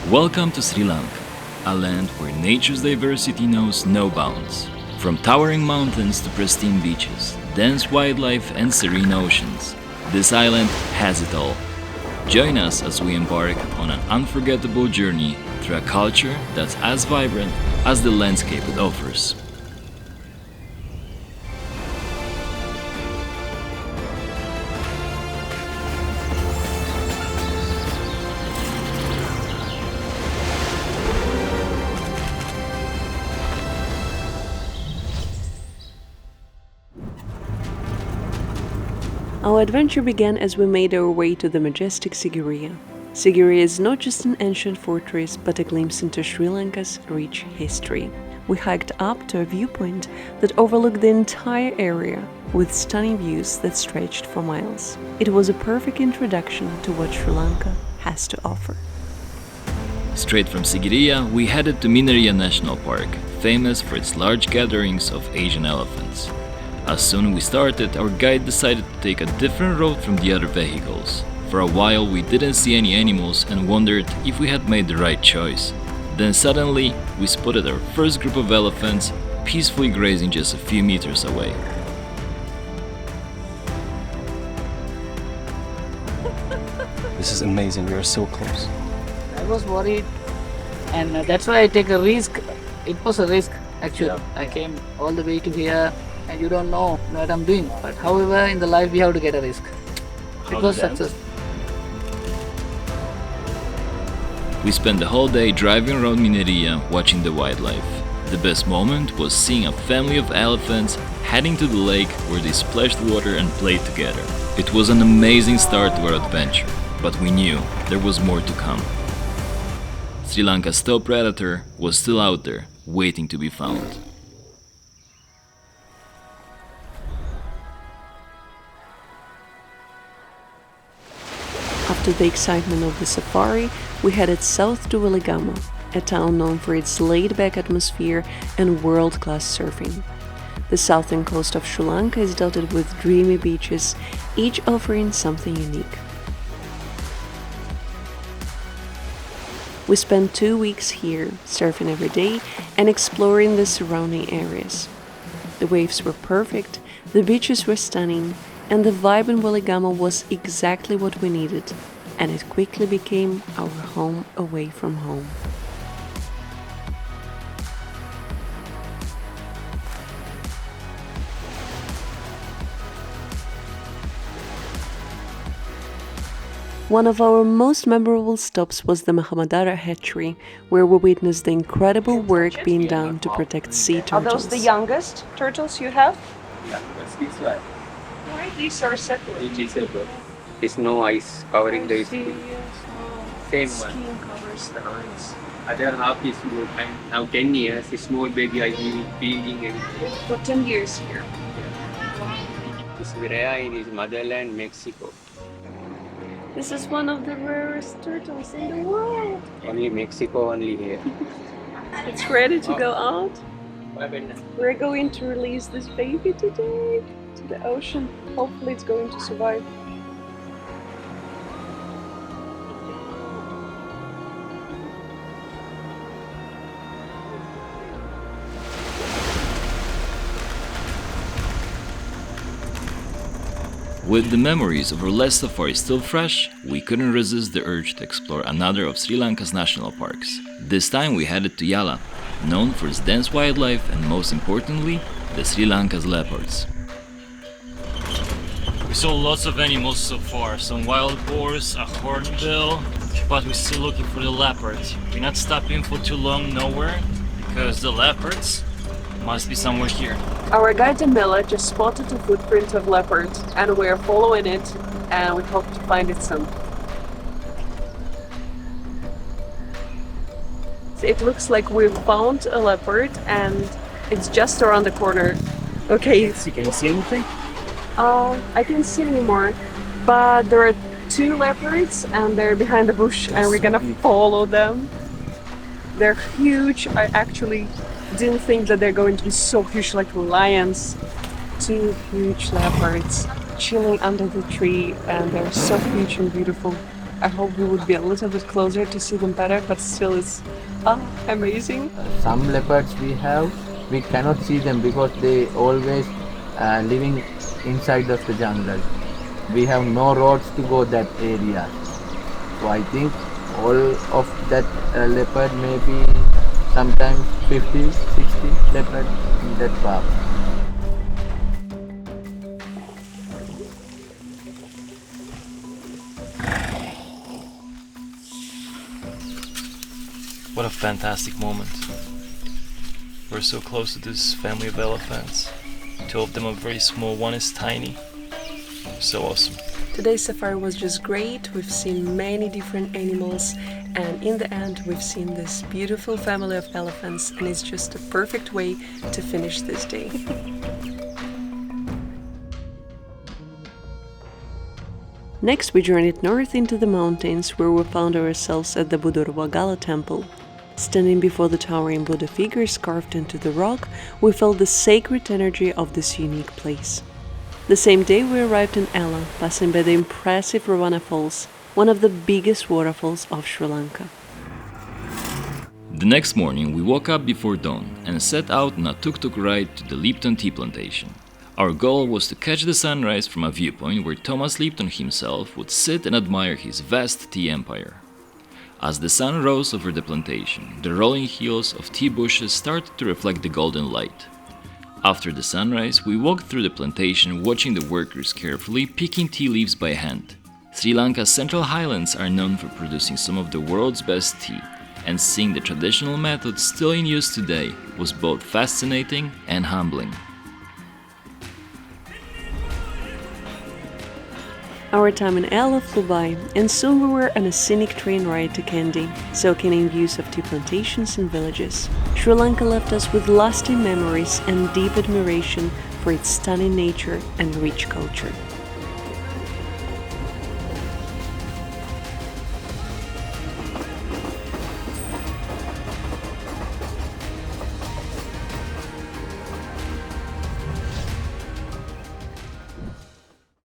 Welcome to Sri Lanka, a land where nature's diversity knows no bounds. From towering mountains to pristine beaches, dense wildlife and serene oceans, this island has it all. Join us as we embark on an unforgettable journey through a culture that's as vibrant as the landscape it offers. Our adventure began as we made our way to the majestic Sigiriya. Sigiriya is not just an ancient fortress, but a glimpse into Sri Lanka's rich history. We hiked up to a viewpoint that overlooked the entire area, with stunning views that stretched for miles. It was a perfect introduction to what Sri Lanka has to offer. Straight from Sigiriya, we headed to Minneriya National Park, famous for its large gatherings of Asian elephants. As soon as we started, our guide decided to take a different road from the other vehicles. For a while we didn't see any animals and wondered if we had made the right choice. Then suddenly, we spotted our first group of elephants peacefully grazing just a few meters away. This is amazing, we are so close. I was worried, and that's why I take a risk. It was a risk actually. I came all the way to here, and you don't know what I'm doing. But however, in the life we have to get a risk. It was success. We spent the whole day driving around Minneriya watching the wildlife. The best moment was seeing a family of elephants heading to the lake where they splashed water and played together. It was an amazing start to our adventure, but we knew there was more to come. Sri Lanka's top predator was still out there, waiting to be found. After the excitement of the safari, we headed south to Weligama, a town known for its laid-back atmosphere and world-class surfing. The southern coast of Sri Lanka is dotted with dreamy beaches, each offering something unique. We spent 2 weeks here, surfing every day and exploring the surrounding areas. The waves were perfect, the beaches were stunning, and the vibe in Weligama was exactly what we needed, and it quickly became our home away from home. One of our most memorable stops was the Mahamadara hatchery, where we witnessed the incredible work being done to protect sea Are turtles. those the youngest turtles you have? Yeah, that's this one. Why these are separate? It is separate. There's no ice covering the skin. Same one. Skin covers the eyes. Other half is small. And now 10 years, a small baby I give feeding everything. For 10 years here. It's rare in his motherland, Mexico. This is one of the rarest turtles in the world. Only Mexico, only here. It's ready to go out. We're going to release this baby today to the ocean. Hopefully it's going to survive. With the memories of our last safari still fresh, we couldn't resist the urge to explore another of Sri Lanka's national parks. This time we headed to Yala, known for its dense wildlife and most importantly, the Sri Lanka's leopards. We saw lots of animals so far, some wild boars, a hornbill, but we're still looking for the leopards. We're not stopping for too long nowhere, because the leopards must be somewhere here. Our guide Jamila just spotted a footprint of leopard and we're following it and we hope to find it soon. It looks like we've found a leopard and it's just around the corner. Okay. Can you see anything? I can't see anymore, but there are 2 leopards and they're behind the bush and we're gonna follow them. They're huge. I actually didn't think that they're going to be so huge like lions. 2 huge leopards chilling under the tree and they're so huge and beautiful. I hope we would be a little bit closer to see them better, but still it's amazing. Some leopards we cannot see them because they always living inside of the jungle. We have no roads to go that area. So I think all of that leopard maybe sometimes 50, 60 leopard in that park. What a fantastic moment. We're so close to this family of elephants. Two of them are very small, one is tiny. So awesome. Today's safari was just great. We've seen many different animals, and in the end we've seen this beautiful family of elephants, and it's just a perfect way to finish this day. Next we journeyed north into the mountains, where we found ourselves at the Weligama temple. Standing before the towering Buddha figures carved into the rock, we felt the sacred energy of this unique place. The same day we arrived in Ella, passing by the impressive Ravana Falls, one of the biggest waterfalls of Sri Lanka. The next morning we woke up before dawn and set out on a tuk-tuk ride to the Lipton tea plantation. Our goal was to catch the sunrise from a viewpoint where Thomas Lipton himself would sit and admire his vast tea empire. As the sun rose over the plantation, the rolling hills of tea bushes started to reflect the golden light. After the sunrise, we walked through the plantation, watching the workers carefully picking tea leaves by hand. Sri Lanka's central highlands are known for producing some of the world's best tea, and seeing the traditional methods still in use today was both fascinating and humbling. Our time in Ella flew by, and soon we were on a scenic train ride to Kandy, soaking in views of tea plantations and villages. Sri Lanka left us with lasting memories and deep admiration for its stunning nature and rich culture.